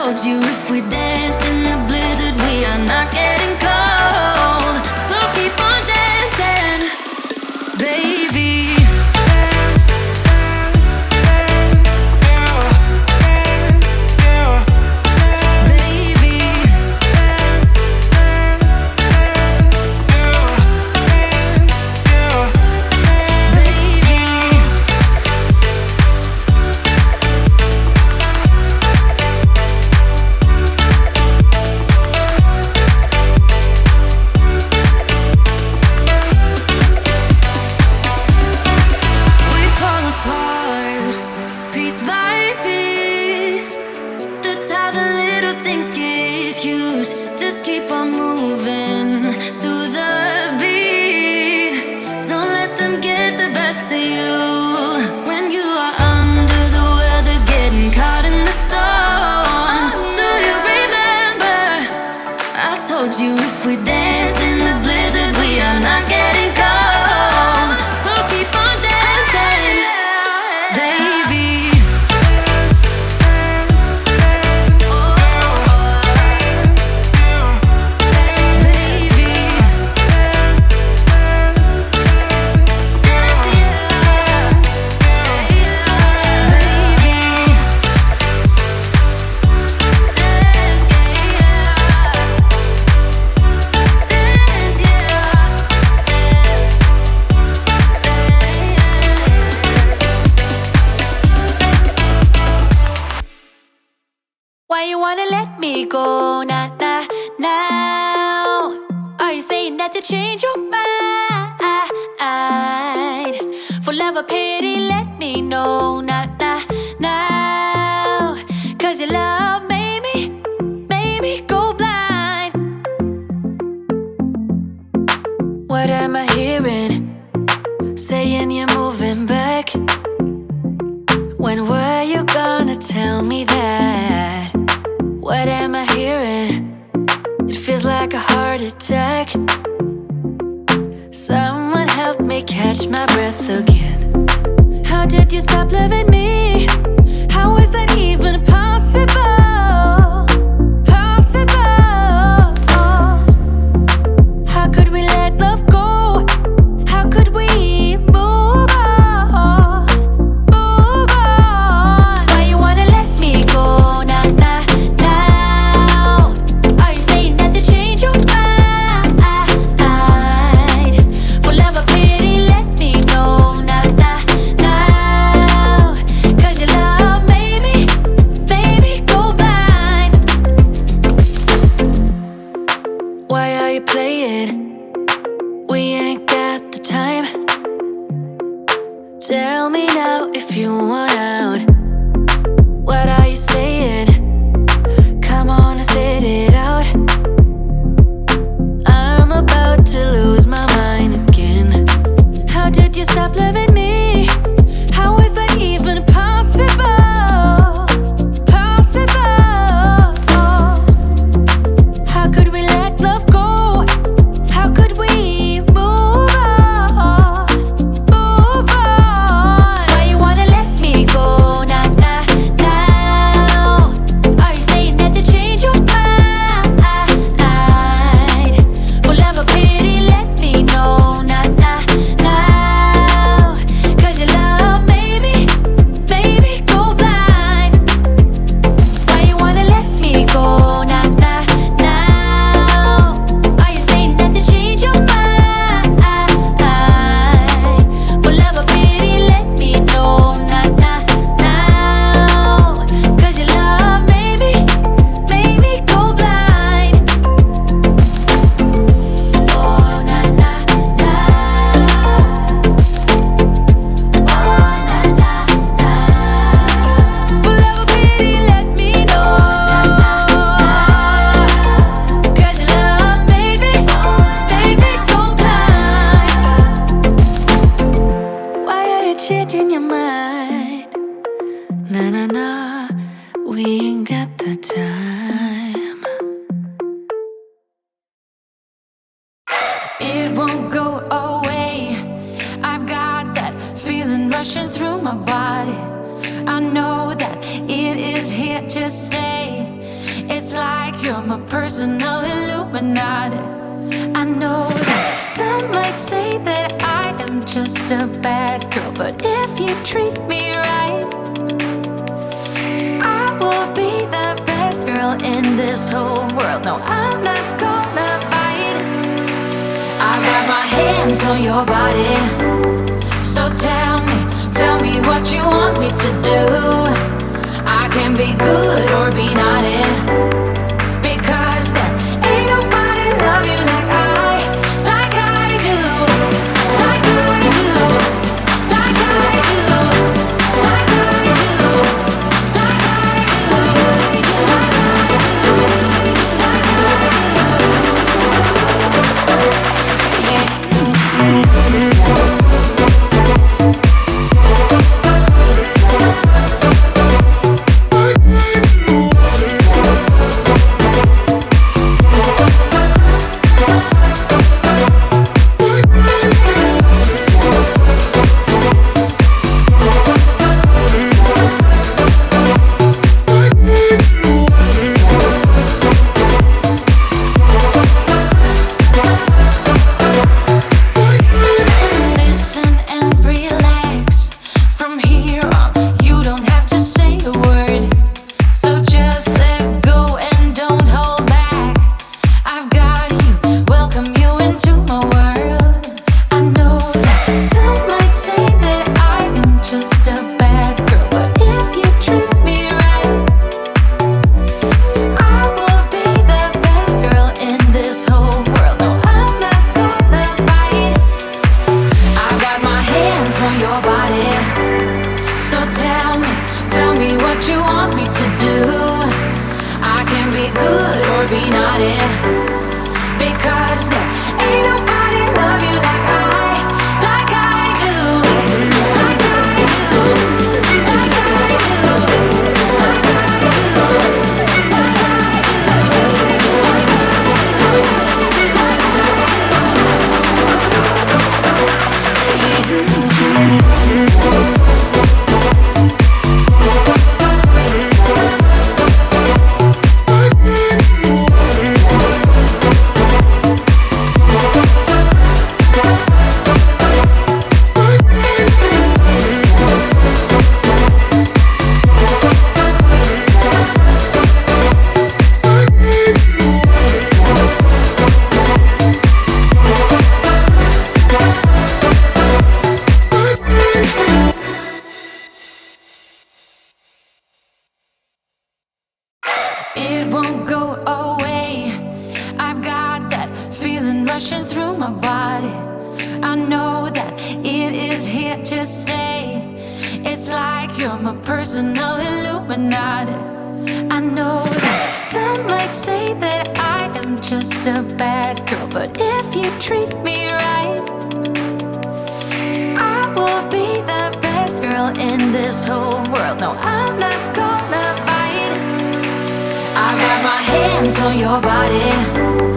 told you if we dance in the blizzard, we are not getting cold. So keep on dancing, baby. Dance, dance, dance, yeah. Dance, yeah. Baby. Dance, dance, dance, yeah. Dance, yeah. Baby. We fall apart, piece by piece. That's how the little things get huge. Just keep on moving through the beat. Don't let them get the best of you. When you are under the weather, getting caught in the storm. Do you remember? I told you if we dance in the blizzard, we are not getting cold. So keep on dancing, baby. Dance, dance, dance, dance, baby. Dance, dance, dance, dance, Why you wanna let me go now? Are you saying that to change your mind? For love or pity, let me know now. Cause your love made me go blind. What am I hearing? Saying you're moving back. When were you gonna tell me that? What am I hearing? It feels like a heart attack. Someone help me catch my breath again. How did you stop loving me? How is that even possible? Possible. How could we let love go? How could we move on? Move on. Why you wanna let me go now? Are you saying that to change your mind? For love or pity, let me know now. Cause your love made me go blind. Why are you playing? We ain't got the time. Tell me now if you want out. What are you saying? Come on and spit it out. I'm about to lose my mind again. How did you stop loving me? How is that even possible? Possible. How could we let love go? How could we move on? Move on. Why you wanna let me go now? Are you saying that to change your mind? For love or pity, let me know now. Cause your love made me go blind. Why you wanna let me go now? Are you saying that to change your mind? For love or pity, let me know now. Cause your love made me go blind. Oh, na na na. Oh, na na na. For love or pity, let me know. Cause your love made me go blind. Why are you changing your mind? Na, we ain't got the time. It won't go away. I've got that feeling rushing through my body. I know that it is here to stay. It's like you're my personal Illuminati. I know that some might say that I am just a bad girl, but if you treat me right, I will be the best girl in this whole world. No, I'm not gonna bite. I got my hands on your body, so tell me what you want me to do. I can be good or be naughty, because there ain't nobody love you like I do, like I do, like I do, like I do, like I do, like it won't go away. I've got that feeling rushing through my body. I know that it is here to stay. It's like you're my personal Illuminati. I know that some might say that I am just a bad girl, but if you treat me right, I will be the best girl in this whole world. No, I'm not gonna bite. I got my hands on your body,